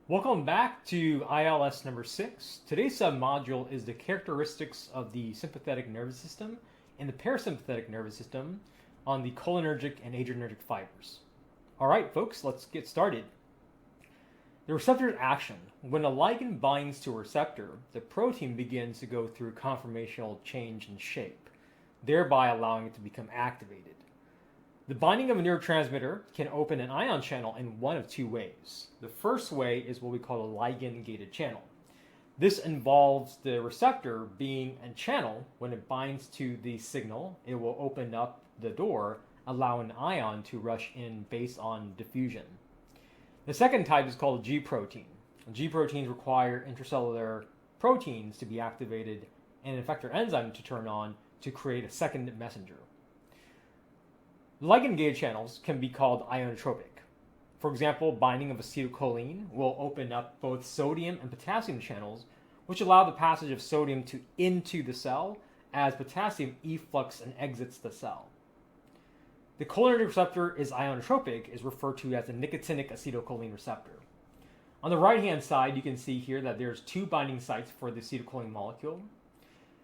Welcome back to ILS number 6. Today's submodule is the characteristics of the sympathetic nervous system and the parasympathetic nervous system on the cholinergic and adrenergic fibers. Alright folks, let's get started. The receptor's action. When a ligand binds to a receptor, the protein begins to go through conformational change in shape, thereby allowing it to become activated. The binding of a neurotransmitter can open an ion channel in one of two ways. The first way is what we call a ligand-gated channel. This involves the receptor being a channel. When it binds to the signal, it will open up the door, allowing an ion to rush in based on diffusion. The second type is called G protein. G proteins require intracellular proteins to be activated and an effector enzyme to turn on to create a second messenger. Ligand-gated channels can be called ionotropic. For example, binding of acetylcholine will open up both sodium and potassium channels, which allow the passage of sodium into the cell as potassium efflux and exits the cell. The cholinergic receptor is ionotropic, is referred to as the nicotinic acetylcholine receptor. On the right-hand side, you can see here that there's two binding sites for the acetylcholine molecule.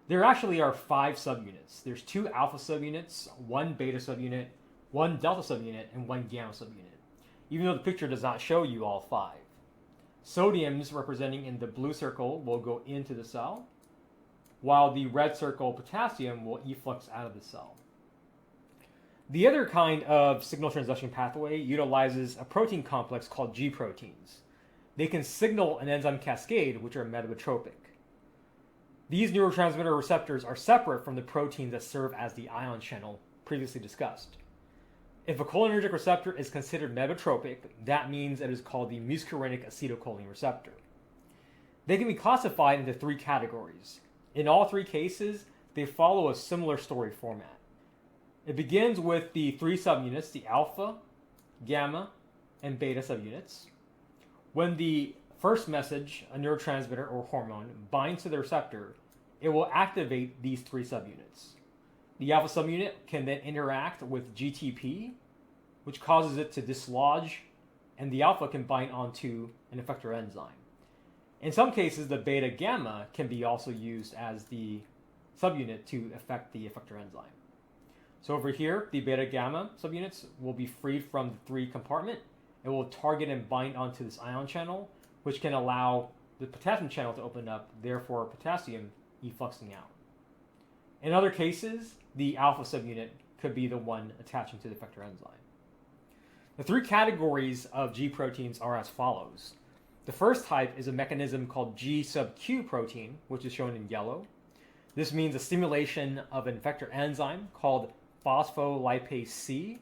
There actually are 5 subunits. There's 2 alpha subunits, 1 beta subunit, 1 delta subunit, and 1 gamma subunit, even though the picture does not show you all 5. Sodiums, representing in the blue circle, will go into the cell, while the red circle, potassium, will efflux out of the cell. The other kind of signal transduction pathway utilizes a protein complex called G proteins. They can signal an enzyme cascade, which are metabotropic. These neurotransmitter receptors are separate from the proteins that serve as the ion channel previously discussed. If a cholinergic receptor is considered metabotropic, that means it is called the muscarinic acetylcholine receptor. They can be classified into 3 categories. In all 3 cases, they follow a similar story format. It begins with the 3 subunits, the alpha, gamma, and beta subunits. When the first message, a neurotransmitter or hormone, binds to the receptor, it will activate these 3 subunits. The alpha subunit can then interact with GTP, which causes it to dislodge, and the alpha can bind onto an effector enzyme. In some cases, the beta gamma can be also used as the subunit to affect the effector enzyme. So over here, the beta gamma subunits will be freed from the 3 compartment. It will target and bind onto this ion channel, which can allow the potassium channel to open up, therefore potassium effluxing out. In other cases, the alpha subunit could be the one attaching to the effector enzyme. The 3 categories of G proteins are as follows. The first type is a mechanism called G sub Q protein, which is shown in yellow. This means a stimulation of an effector enzyme called phospholipase C,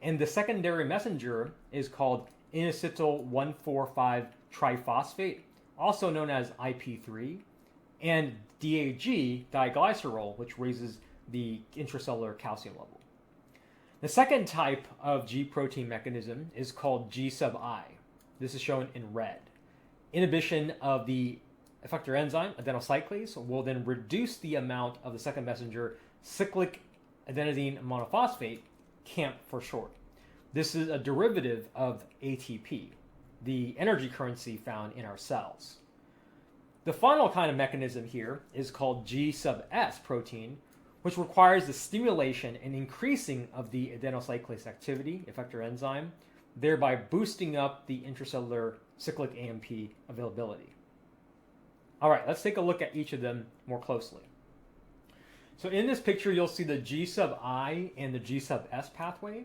and the secondary messenger is called inositol 1,4,5 triphosphate, also known as IP3, and DAG, diglycerol, which raises the intracellular calcium level. The second type of G protein mechanism is called G sub I. This is shown in red. Inhibition of the effector enzyme, adenocyclase, will then reduce the amount of the second messenger, cyclic adenosine monophosphate, CAMP for short. This is a derivative of ATP, the energy currency found in our cells. The final kind of mechanism here is called G sub S protein, which requires the stimulation and increasing of the adenocyclase activity, effector enzyme, thereby boosting up the intracellular cyclic AMP availability. All right, let's take a look at each of them more closely. So in this picture, you'll see the G sub I and the G sub S pathway.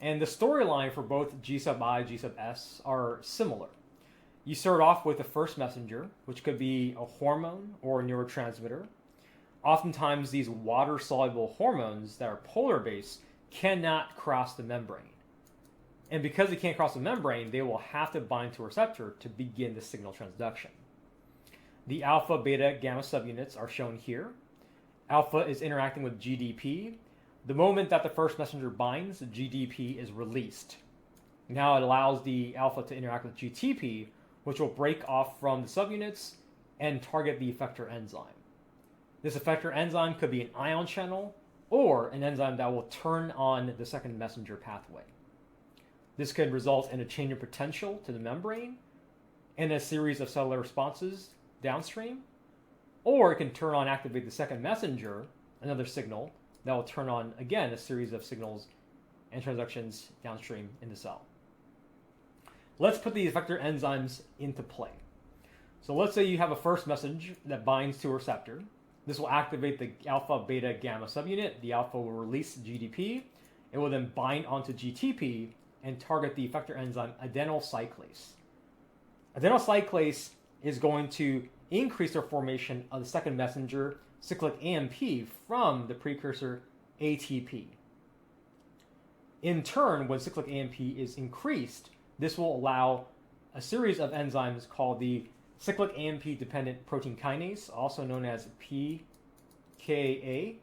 And the storyline for both G sub I and G sub S are similar. You start off with the first messenger, which could be a hormone or a neurotransmitter. Oftentimes, these water-soluble hormones that are polar-based cannot cross the membrane. And because they can't cross the membrane, they will have to bind to a receptor to begin the signal transduction. The alpha, beta, gamma subunits are shown here. Alpha is interacting with GDP. The moment that the first messenger binds, GDP is released. Now it allows the alpha to interact with GTP, which will break off from the subunits and target the effector enzyme. This effector enzyme could be an ion channel or an enzyme that will turn on the second messenger pathway. This could result in a change in potential to the membrane and a series of cellular responses downstream, or it can turn on and activate the second messenger, another signal, that will turn on, again, a series of signals and transductions downstream in the cell. Let's put the effector enzymes into play. So let's say you have a first message that binds to a receptor. This will activate the alpha, beta, gamma subunit. The alpha will release GDP. It will then bind onto GTP and target the effector enzyme adenyl cyclase. Adenyl cyclase is going to increase the formation of the second messenger, cyclic AMP, from the precursor ATP. In turn, when cyclic AMP is increased, this will allow a series of enzymes called the cyclic AMP-dependent protein kinase, also known as pKa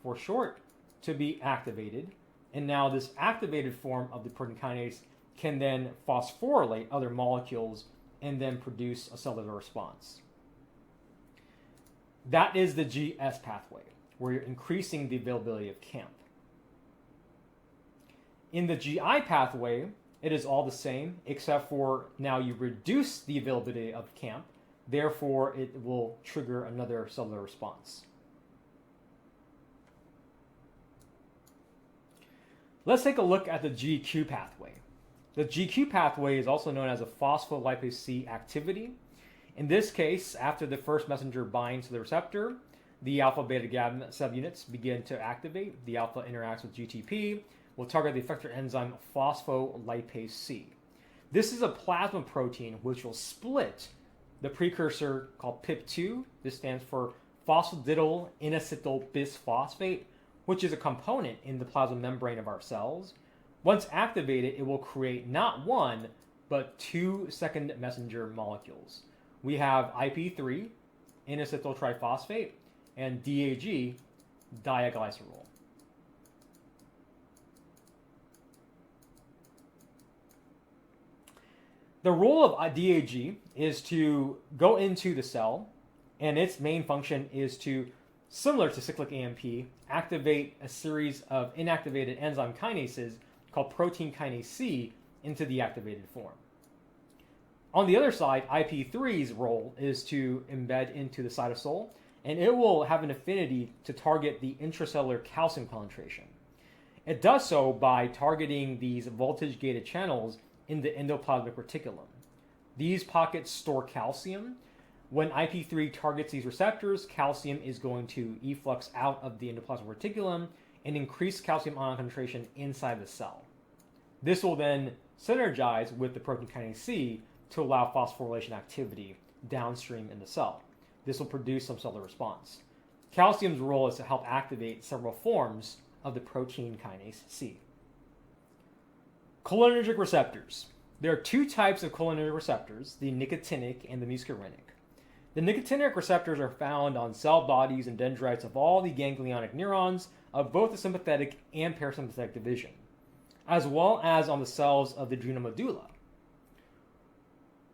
for short, to be activated. And now this activated form of the protein kinase can then phosphorylate other molecules and then produce a cellular response. That is the GS pathway, where you're increasing the availability of CAMP. In the GI pathway, it is all the same, except for now you reduce the availability of CAMP, therefore it will trigger another cellular response. Let's take a look at the GQ pathway. The GQ pathway is also known as a phospholipase C activity. In this case, after the first messenger binds to the receptor, the alpha, beta, gamma subunits begin to activate. The alpha interacts with GTP, will target the effector enzyme phospholipase C. This is a plasma protein which will split the precursor called PIP2. This stands for phosphatidyl inositol bisphosphate, which is a component in the plasma membrane of our cells. Once activated, it will create not one, but two second messenger molecules. We have IP3, inositol triphosphate, and DAG, diaglycerol. The role of DAG is to go into the cell, and its main function is to, similar to cyclic AMP, activate a series of inactivated enzyme kinases called protein kinase C into the activated form. On the other side, IP3's role is to embed into the cytosol, and it will have an affinity to target the intracellular calcium concentration. It does so by targeting these voltage-gated channels in the endoplasmic reticulum. These pockets store calcium. When IP3 targets these receptors, calcium is going to efflux out of the endoplasmic reticulum and increase calcium ion concentration inside the cell. This will then synergize with the protein kinase C to allow phosphorylation activity downstream in the cell. This will produce some cellular response. Calcium's role is to help activate several forms of the protein kinase C. Cholinergic receptors. There are two types of cholinergic receptors, the nicotinic and the muscarinic. The nicotinic receptors are found on cell bodies and dendrites of all the ganglionic neurons of both the sympathetic and parasympathetic division, as well as on the cells of the adrenal medulla.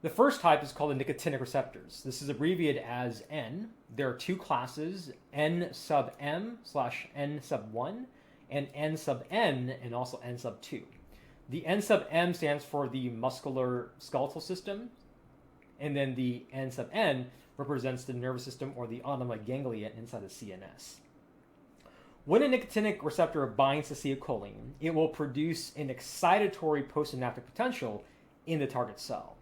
The first type is called the nicotinic receptors. This is abbreviated as N. There are two classes, N sub M/N sub 1, and N sub N, and also N sub 2. The N sub M stands for the muscular skeletal system, and then the N sub N represents the nervous system or the autonomic ganglia inside the CNS. When a nicotinic receptor binds to acetylcholine, it will produce an excitatory postsynaptic potential in the target cell.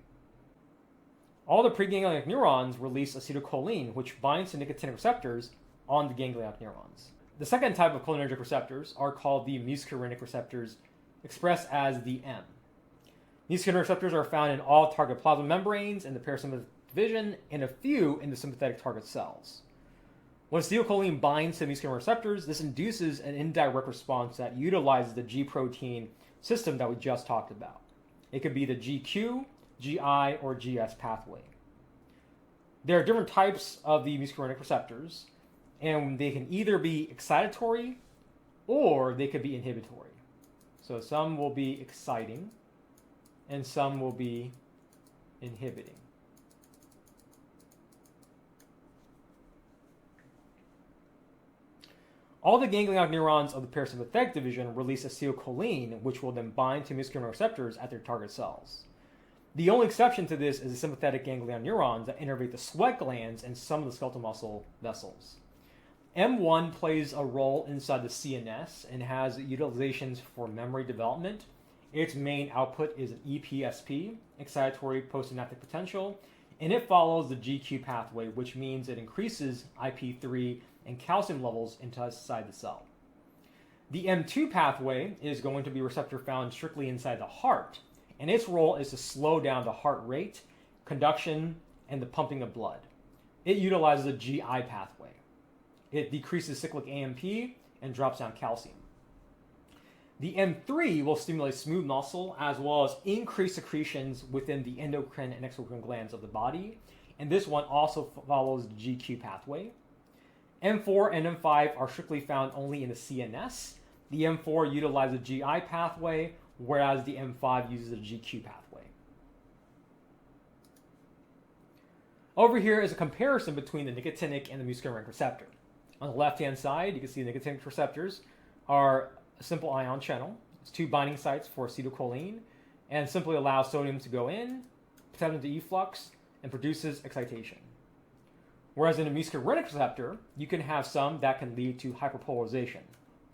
All the preganglionic neurons release acetylcholine, which binds to nicotinic receptors on the ganglionic neurons. The second type of cholinergic receptors are called the muscarinic receptors, expressed as the M. Muscarinic receptors are found in all target plasma membranes in the parasympathetic division and a few in the sympathetic target cells. When acetylcholine binds to muscarinic receptors, this induces an indirect response that utilizes the G protein system that we just talked about. It could be the GQ, GI, or GS pathway. There are different types of the muscarinic receptors, and they can either be excitatory or they could be inhibitory. So some will be exciting and some will be inhibiting. All the ganglionic neurons of the parasympathetic division release acetylcholine, which will then bind to muscarinic receptors at their target cells. The only exception to this is the sympathetic ganglion neurons that innervate the sweat glands and some of the skeletal muscle vessels. M1 plays a role inside the CNS and has utilizations for memory development. Its main output is an EPSP, excitatory postsynaptic potential, and it follows the GQ pathway, which means it increases IP3 and calcium levels inside the cell. The M2 pathway is going to be a receptor found strictly inside the heart, and its role is to slow down the heart rate, conduction, and the pumping of blood. It utilizes the GI pathway. It decreases cyclic AMP and drops down calcium. The M3 will stimulate smooth muscle as well as increase secretions within the endocrine and exocrine glands of the body, and this one also follows the GQ pathway. M4 and M5 are strictly found only in the CNS. The M4 utilizes the GI pathway, whereas the M5 uses the GQ pathway. Over here is a comparison between the nicotinic and the muscarinic receptor. On the left-hand side, you can see the nicotinic receptors are a simple ion channel. It's 2 binding sites for acetylcholine and simply allows sodium to go in, potassium to efflux, and produces excitation. Whereas in a muscarinic receptor, you can have some that can lead to hyperpolarization.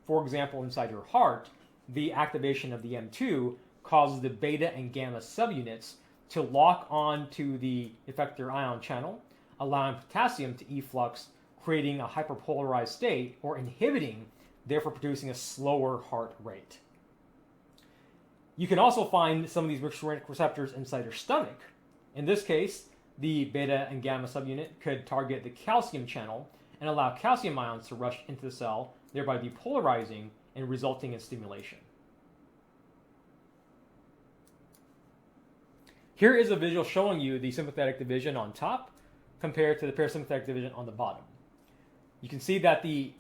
For example, inside your heart, the activation of the M2 causes the beta and gamma subunits to lock on to the effector ion channel, allowing potassium to efflux, creating a hyperpolarized state or inhibiting, therefore producing a slower heart rate. You can also find some of these muscarinic receptors inside your stomach. In this case, the beta and gamma subunit could target the calcium channel and allow calcium ions to rush into the cell, thereby depolarizing and resulting in stimulation. Here is a visual showing you the sympathetic division on top compared to the parasympathetic division on the bottom. You can see that the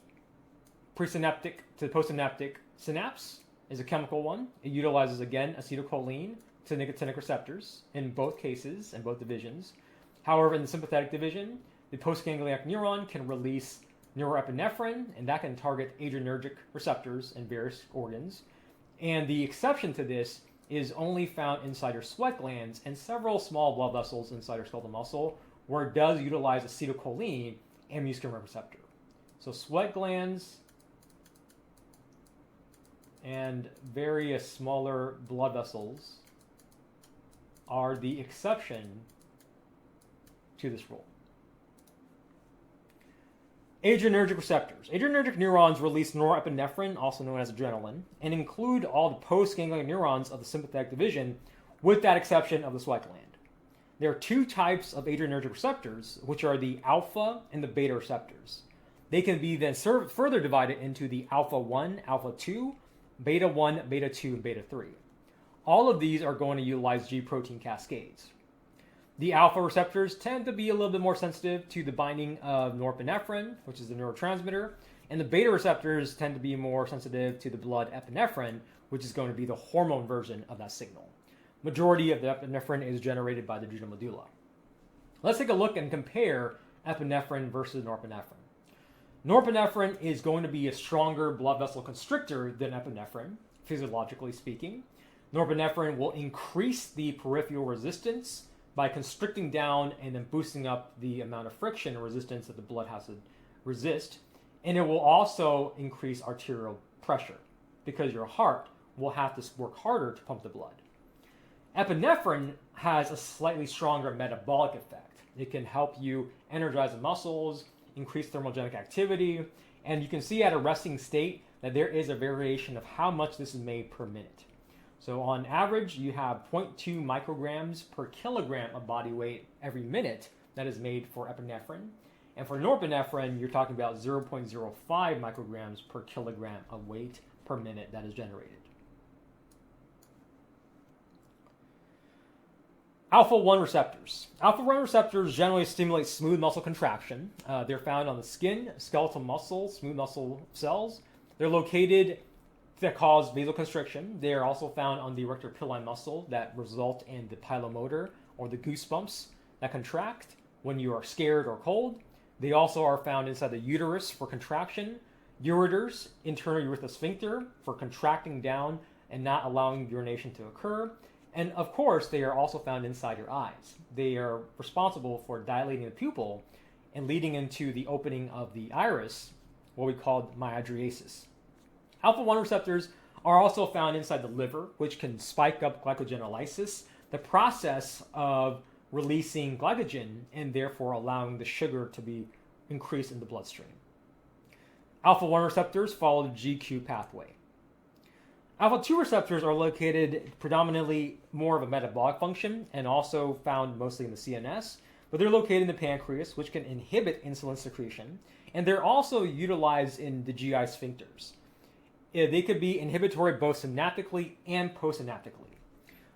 presynaptic to postsynaptic synapse is a chemical one. It utilizes, again, acetylcholine to nicotinic receptors in both cases and both divisions. However, in the sympathetic division, the postganglionic neuron can release norepinephrine, and that can target adrenergic receptors in various organs. And the exception to this is only found inside your sweat glands and several small blood vessels inside your skeletal muscle, where it does utilize acetylcholine and muscarinic receptor. So sweat glands and various smaller blood vessels are the exception to this rule. Adrenergic receptors. Adrenergic neurons release norepinephrine, also known as adrenaline, and include all the postganglionic neurons of the sympathetic division, with that exception of the sweat gland. There are 2 types of adrenergic receptors, which are the alpha and the beta receptors. They can be then further divided into the alpha 1, alpha 2, beta 1, beta 2, and beta 3. All of these are going to utilize G protein cascades. The alpha receptors tend to be a little bit more sensitive to the binding of norepinephrine, which is the neurotransmitter, and the beta receptors tend to be more sensitive to the blood epinephrine, which is going to be the hormone version of that signal. Majority of the epinephrine is generated by the adrenal medulla. Let's take a look and compare epinephrine versus norepinephrine. Norepinephrine is going to be a stronger blood vessel constrictor than epinephrine, physiologically speaking. Norepinephrine will increase the peripheral resistance by constricting down and then boosting up the amount of friction and resistance that the blood has to resist. And it will also increase arterial pressure because your heart will have to work harder to pump the blood. Epinephrine has a slightly stronger metabolic effect. It can help you energize the muscles, increase thermogenic activity, and you can see at a resting state that there is a variation of how much this is made per minute. So on average, you have 0.2 micrograms per kilogram of body weight every minute that is made for epinephrine. And for norepinephrine, you're talking about 0.05 micrograms per kilogram of weight per minute that is generated. Alpha 1 receptors. Alpha 1 receptors generally stimulate smooth muscle contraction. They're found on the skin, skeletal muscle, smooth muscle cells. They're located that cause vasoconstriction. They are also found on the erector pili muscle that result in the pilomotor or the goosebumps that contract when you are scared or cold. They also are found inside the uterus for contraction, ureters, internal urethral sphincter for contracting down and not allowing urination to occur, And of course, they are also found inside your eyes. They are responsible for dilating the pupil and leading into the opening of the iris, what we call mydriasis. Alpha-1 receptors are also found inside the liver, which can spike up glycogenolysis, the process of releasing glycogen and therefore allowing the sugar to be increased in the bloodstream. Alpha-1 receptors follow the GQ pathway. Alpha-2 receptors are located predominantly more of a metabolic function and also found mostly in the CNS, but they're located in the pancreas, which can inhibit insulin secretion, and they're also utilized in the GI sphincters. They could be inhibitory both synaptically and postsynaptically.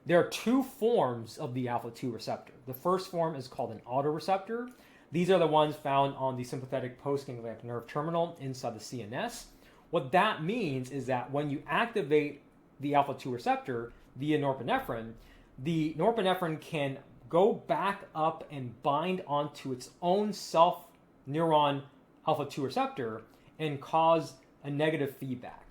There are two forms of the alpha-2 receptor. The first form is called an autoreceptor. These are the ones found on the sympathetic postganglionic nerve terminal inside the CNS. What that means is that when you activate the alpha-2 receptor via norepinephrine, the norepinephrine can go back up and bind onto its own self-neuron alpha-2 receptor and cause a negative feedback.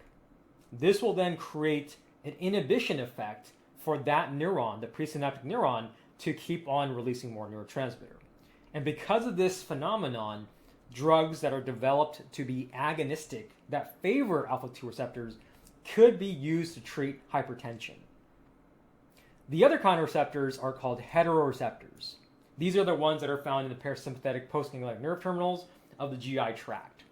This will then create an inhibition effect for that neuron, the presynaptic neuron, to keep on releasing more neurotransmitter. And because of this phenomenon, drugs that are developed to be agonistic that favor alpha-2 receptors could be used to treat hypertension. The other kind of receptors are called heteroreceptors. These are the ones that are found in the parasympathetic postganglionic nerve terminals of the GI tract.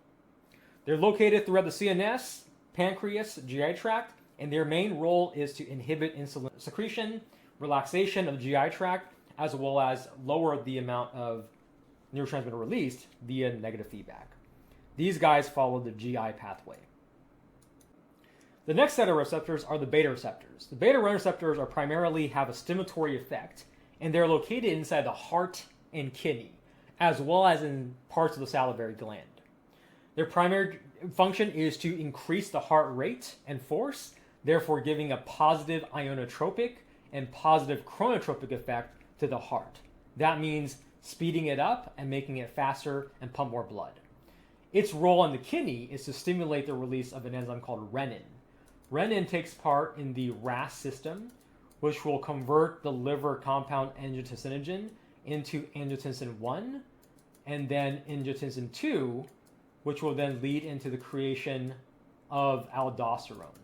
They're located throughout the CNS, pancreas, GI tract, and their main role is to inhibit insulin secretion, relaxation of the GI tract, as well as lower the amount of neurotransmitter released via negative feedback. These guys follow the GI pathway. The next set of receptors are the beta receptors. The beta receptors are primarily have a stimulatory effect, and they're located inside the heart and kidney, as well as in parts of the salivary gland. Their primary function is to increase the heart rate and force, therefore giving a positive ionotropic and positive chronotropic effect to the heart. That means speeding it up and making it faster and pump more blood. Its role in the kidney is to stimulate the release of an enzyme called renin. Renin takes part in the RAS system, which will convert the liver compound angiotensinogen into angiotensin 1 and then angiotensin 2, which will then lead into the creation of aldosterone.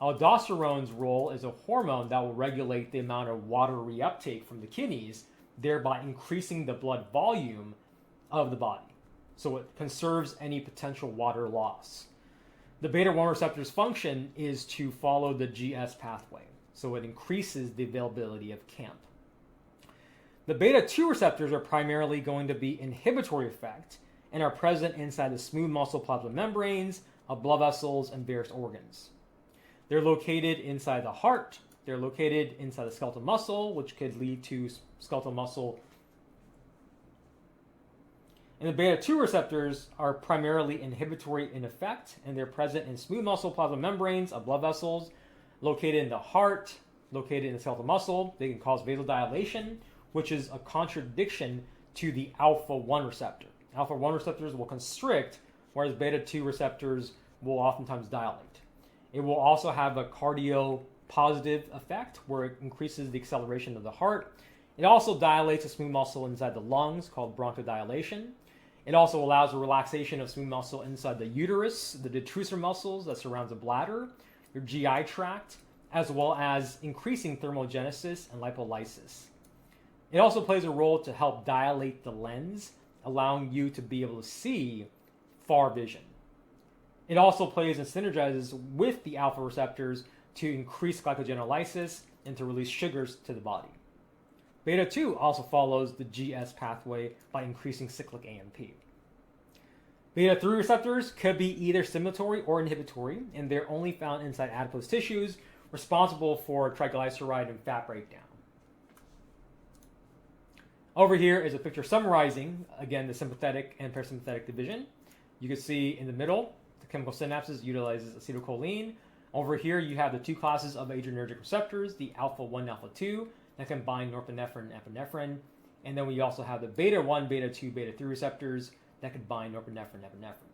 Aldosterone's role is a hormone that will regulate the amount of water reuptake from the kidneys, thereby increasing the blood volume of the body. So it conserves any potential water loss. The beta-1 receptor's function is to follow the GS pathway, so it increases the availability of CAMP. The beta-2 receptors are primarily going to be inhibitory effect and are present inside the smooth muscle plasma membranes of blood vessels and various organs. They're located inside the heart. They're located inside the skeletal muscle, which could lead to skeletal muscle. And the beta-2 receptors are primarily inhibitory in effect, and they're present in smooth muscle plasma membranes of blood vessels, located in the heart, located in the skeletal muscle. They can cause vasodilation, which is a contradiction to the alpha-1 receptor. Alpha-1 receptors will constrict, whereas beta-2 receptors will oftentimes dilate. It will also have a cardio-positive effect, where it increases the acceleration of the heart. It also dilates a smooth muscle inside the lungs, called bronchodilation. It also allows a relaxation of smooth muscle inside the uterus, the detrusor muscles that surrounds the bladder, your GI tract, as well as increasing thermogenesis and lipolysis. It also plays a role to help dilate the lens, allowing you to be able to see far vision. It also plays and synergizes with the alpha receptors to increase glycogenolysis and to release sugars to the body. Beta-2 also follows the GS pathway by increasing cyclic AMP. Beta-3 receptors could be either stimulatory or inhibitory, and they're only found inside adipose tissues, responsible for triglyceride and fat breakdown. Over here is a picture summarizing, again, the sympathetic and parasympathetic division. You can see in the middle, the chemical synapses utilizes acetylcholine. Over here, you have the two classes of adrenergic receptors, the alpha-1, alpha-2, that can bind norepinephrine and epinephrine. And then we also have the beta-1, beta-2, beta-3 receptors that can bind norepinephrine and epinephrine.